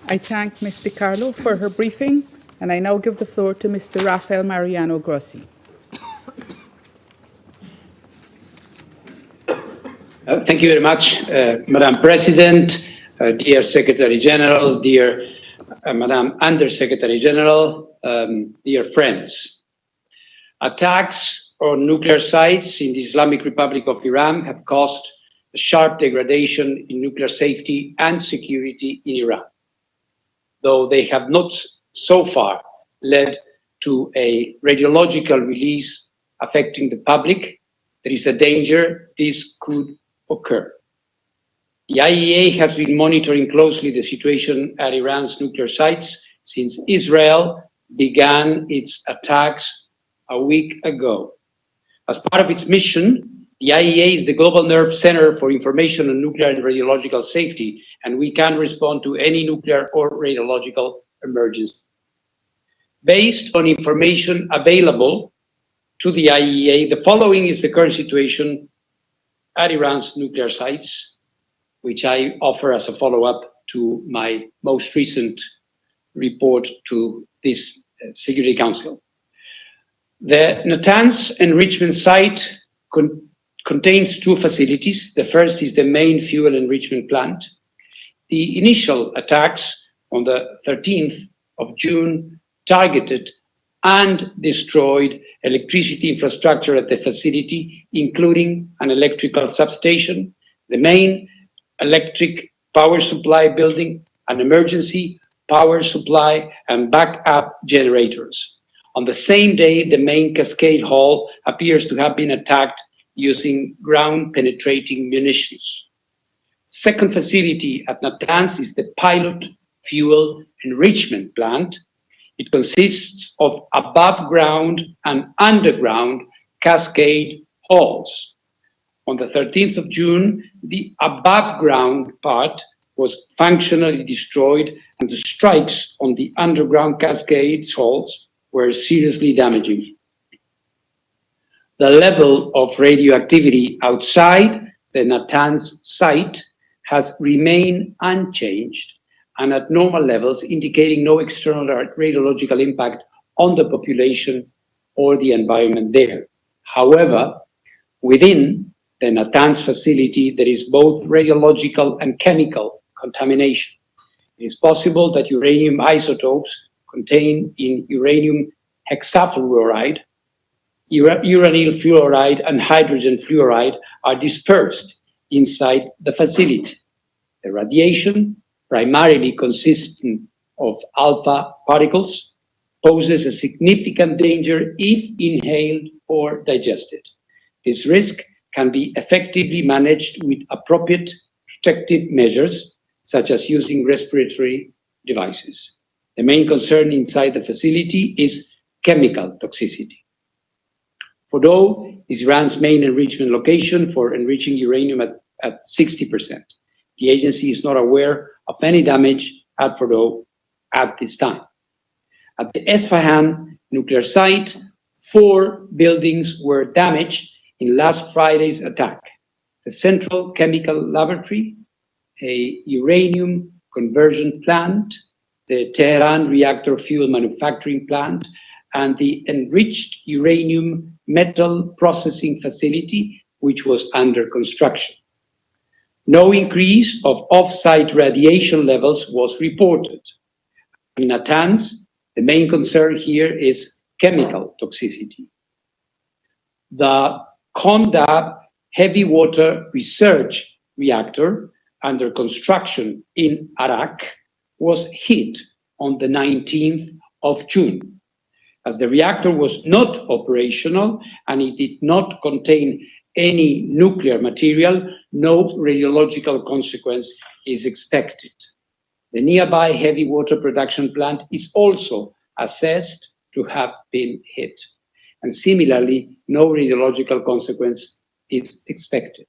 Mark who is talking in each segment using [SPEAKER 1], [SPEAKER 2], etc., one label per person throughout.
[SPEAKER 1] I thank Ms. Di Carlo for her briefing, and I now give the floor to Mr. Rafael Mariano Grossi.
[SPEAKER 2] Thank you very much, Madam President, dear Secretary General, dear Madam Under Secretary General, dear friends. Attacks on nuclear sites in the Islamic Republic of Iran have caused a sharp degradation in nuclear safety and security in Iran. Though they have not so far led to a radiological release affecting the public, there is a danger this could occur. The IAEA has been monitoring closely the situation at Iran's nuclear sites since Israel began its attacks a week ago. As part of its mission, the IAEA is the global nerve center for information on nuclear and radiological safety, and we can respond to any nuclear or radiological emergency. Based on information available to the IAEA, the following is the current situation at Iran's nuclear sites, which I offer as a follow-up to my most recent report to this Security Council. The Natanz enrichment site contains two facilities. The first is the main fuel enrichment plant. The initial attacks on the 13th of June targeted and destroyed electricity infrastructure at the facility, including an electrical substation, the main electric power supply building, an emergency power supply, and backup generators. On the same day, the main cascade hall appears to have been attacked using ground-penetrating munitions. Second facility at Natanz is the pilot fuel enrichment plant. It consists of above-ground and underground cascade halls. On the 13th of June, the above-ground part was functionally destroyed, and the strikes on the underground cascade halls were seriously damaging. The level of radioactivity outside the Natanz site has remained unchanged and at normal levels, indicating no external radiological impact on the population or the environment there. However, within the Natanz facility, there is both radiological and chemical contamination. It is possible that uranium isotopes contained in uranium hexafluoride, uranyl fluoride, and hydrogen fluoride are dispersed inside the facility. The radiation, primarily consisting of alpha particles, poses a significant danger if inhaled or digested. This risk can be effectively managed with appropriate protective measures, such as using respiratory devices. The main concern inside the facility is chemical toxicity. Fordow is Iran's main enrichment location for enriching uranium at 60%. The agency is not aware of any damage at Fordow at this time. At the Esfahan nuclear site, 4 buildings were damaged in last Friday's attack: the Central Chemical Laboratory, a uranium conversion plant, the Tehran reactor fuel manufacturing plant, and the enriched uranium metal processing facility, which was under construction. No increase of off-site radiation levels was reported. In Natanz, the main concern here is chemical toxicity. The Condab heavy water research reactor under construction in Arak was hit on the 19th of June. As the reactor was not operational and it did not contain any nuclear material, no radiological consequence is expected. The nearby heavy water production plant is also assessed to have been hit, and similarly, no radiological consequence is expected.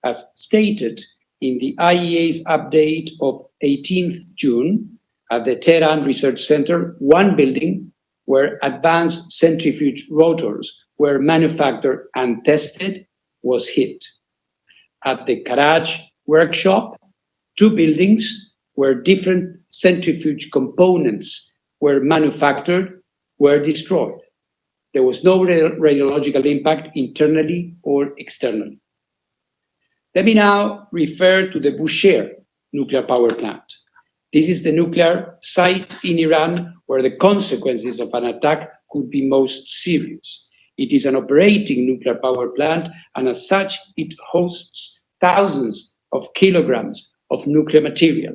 [SPEAKER 2] As stated in the IAEA's update of 18th June, at the Tehran Research Center, 1 building where advanced centrifuge rotors were manufactured and tested was hit. At the Karaj workshop, 2 buildings where different centrifuge components were manufactured were destroyed. There was no radiological impact internally or externally. Let me now refer to the Bushehr nuclear power plant. This is the nuclear site in Iran where the consequences of an attack could be most serious. It is an operating nuclear power plant, and as such, it hosts thousands of kilograms of nuclear material.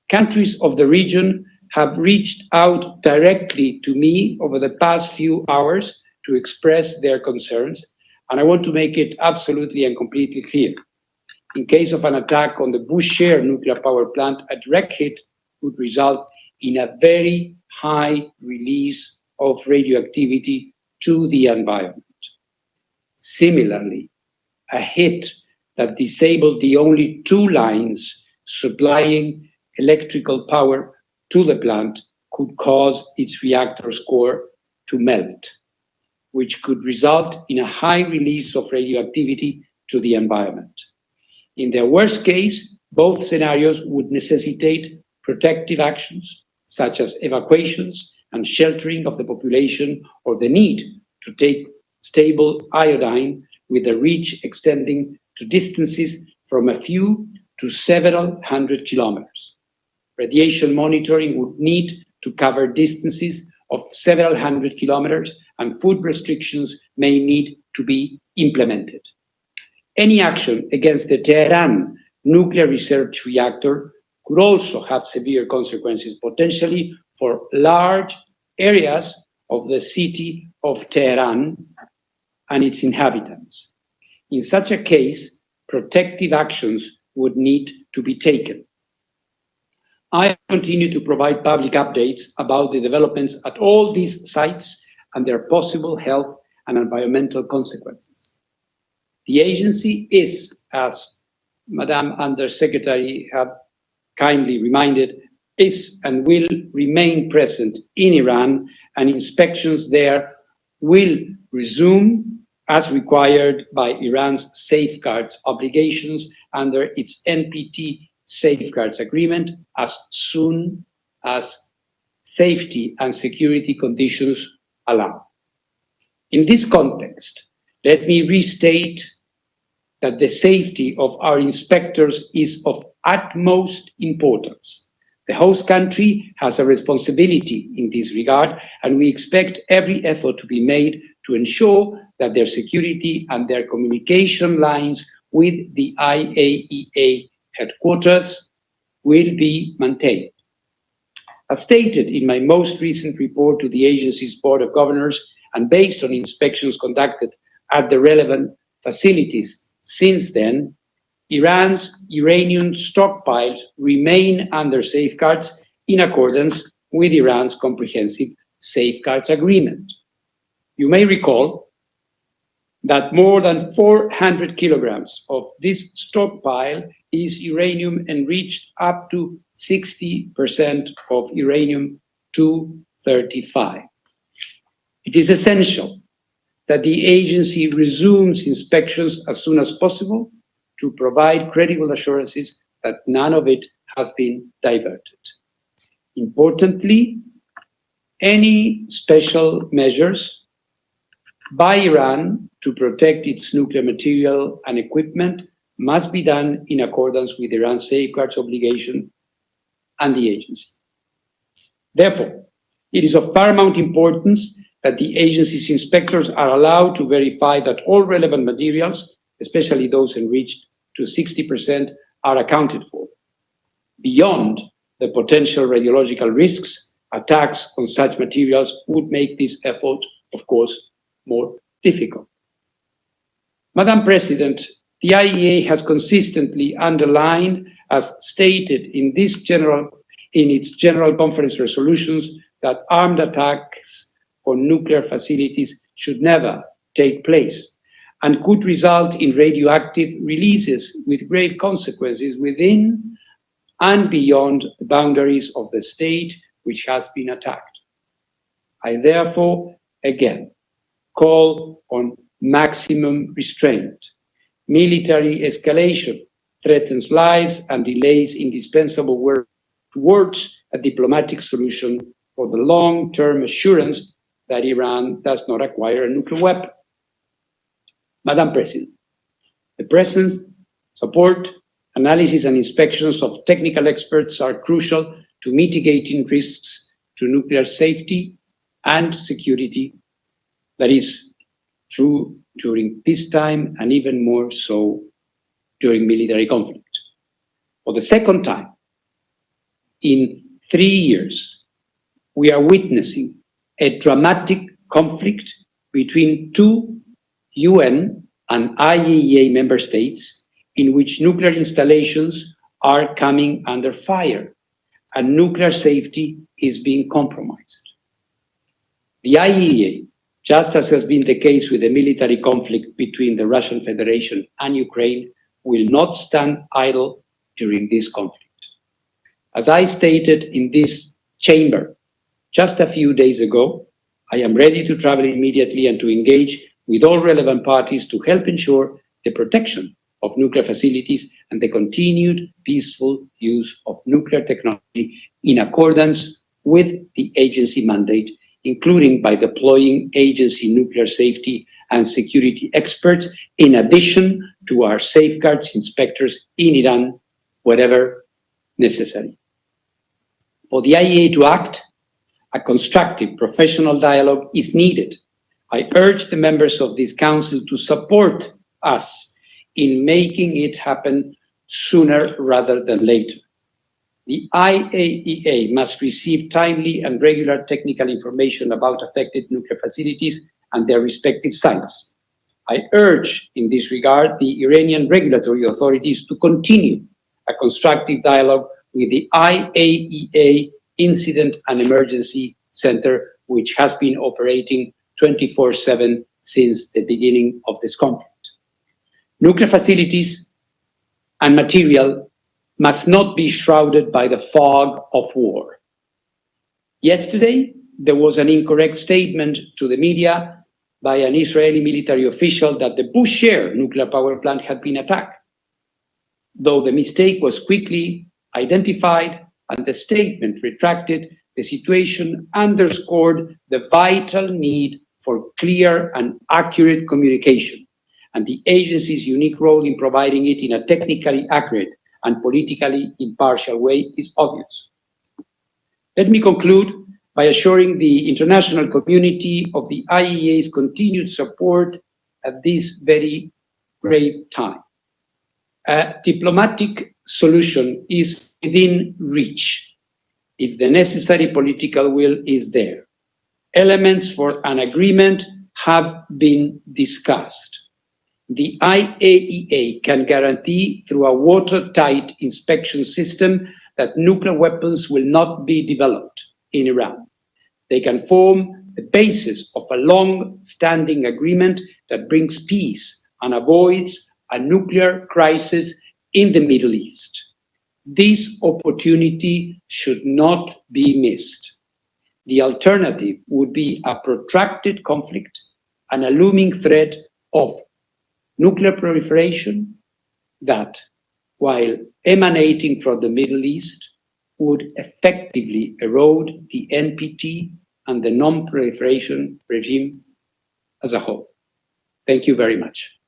[SPEAKER 2] Countries of the region have reached out directly to me over the past few hours to express their concerns, and I want to make it absolutely and completely clear. In case of an attack on the Bushehr nuclear power plant, a direct hit would result in a very high release of radioactivity to the environment. Similarly, a hit that disabled the only two lines supplying electrical power to the plant could cause its reactor's core to melt, which could result in a high release of radioactivity to the environment. In the worst case, both scenarios would necessitate protective actions, such as evacuations and sheltering of the population, or the need to take stable iodine with a reach extending to distances from a few to several hundred kilometers. Radiation monitoring would need to cover distances of several hundred kilometers, and food restrictions may need to be implemented. Any action against the Tehran nuclear research reactor could also have severe consequences, potentially for large areas of the city of Tehran and its inhabitants. In such a case, protective actions would need to be taken. I continue to provide public updates about the developments at all these sites and their possible health and environmental consequences. The agency is, as Madam Undersecretary have kindly reminded, is and will remain present in Iran, and inspections there will resume as required by Iran's safeguards obligations under its NPT safeguards agreement as soon as safety and security conditions allow. In this context, let me restate that the safety of our inspectors is of utmost importance. The host country has a responsibility in this regard, and we expect every effort to be made to ensure that their security and their communication lines with the IAEA headquarters will be maintained. As stated in my most recent report to the agency's Board of Governors, and based on inspections conducted at the relevant facilities since then, Iran's uranium stockpiles remain under safeguards in accordance with Iran's comprehensive safeguards agreement. You may recall that more than 400 kilograms of this stockpile is uranium enriched up to 60% of uranium-235. It is essential that the agency resumes inspections as soon as possible to provide credible assurances that none of it has been diverted. Importantly, any special measures by Iran to protect its nuclear material and equipment must be done in accordance with Iran's safeguards obligation and the agency. Therefore, it is of paramount importance that the agency's inspectors are allowed to verify that all relevant materials, especially those enriched to 60%, are accounted for. Beyond the potential radiological risks, attacks on such materials would make this effort, of course, more difficult. Madam President, the IAEA has consistently underlined, as stated in its General Conference resolutions, that armed attacks on nuclear facilities should never take place and could result in radioactive releases with grave consequences within and beyond the boundaries of the state which has been attacked. I therefore, again, call on maximum restraint, military escalation, threatens lives and delays indispensable work towards a diplomatic solution for the long-term assurance that Iran does not acquire a nuclear weapon. Madam President, the presence, support, analysis and inspections of technical experts are crucial to mitigating risks to nuclear safety and security. That is true during peacetime and even more so during military conflict. For the second time in 3 years, we are witnessing a dramatic conflict between two UN and IAEA member states in which nuclear installations are coming under fire and nuclear safety is being compromised. The IAEA, just as has been the case with the military conflict between the Russian Federation and Ukraine, will not stand idle during this conflict. As I stated in this chamber just a few days ago, I am ready to travel immediately and to engage with all relevant parties to help ensure the protection of nuclear facilities and the continued peaceful use of nuclear technology in accordance with the agency mandate, including by deploying agency nuclear safety and security experts, in addition to our safeguards inspectors in Iran, wherever necessary. For the IAEA to act, a constructive professional dialogue is needed. I urge the members of this council to support us in making it happen sooner rather than later. The IAEA must receive timely and regular technical information about affected nuclear facilities and their respective sites. I urge in this regard the Iranian regulatory authorities to continue a constructive dialogue with the IAEA Incident and Emergency Center, which has been operating 24/7 since the beginning of this conflict. Nuclear facilities and material must not be shrouded by the fog of war. Yesterday, there was an incorrect statement to the media by an Israeli military official that the Bushehr nuclear power plant had been attacked. Though the mistake was quickly identified and the statement retracted, the situation underscored the vital need for clear and accurate communication, and the agency's unique role in providing it in a technically accurate and politically impartial way is obvious. Let me conclude by assuring the international community of the IAEA's continued support at this very grave time. A diplomatic solution is within reach if the necessary political will is there. Elements for an agreement have been discussed. The IAEA can guarantee through a watertight inspection system that nuclear weapons will not be developed in Iran. They can form the basis of a long-standing agreement that brings peace and avoids a nuclear crisis in the Middle East. This opportunity should not be missed. The alternative would be a protracted conflict and a looming threat of nuclear proliferation that, while emanating from the Middle East, would effectively erode the NPT and the non-proliferation regime as a whole. Thank you very much.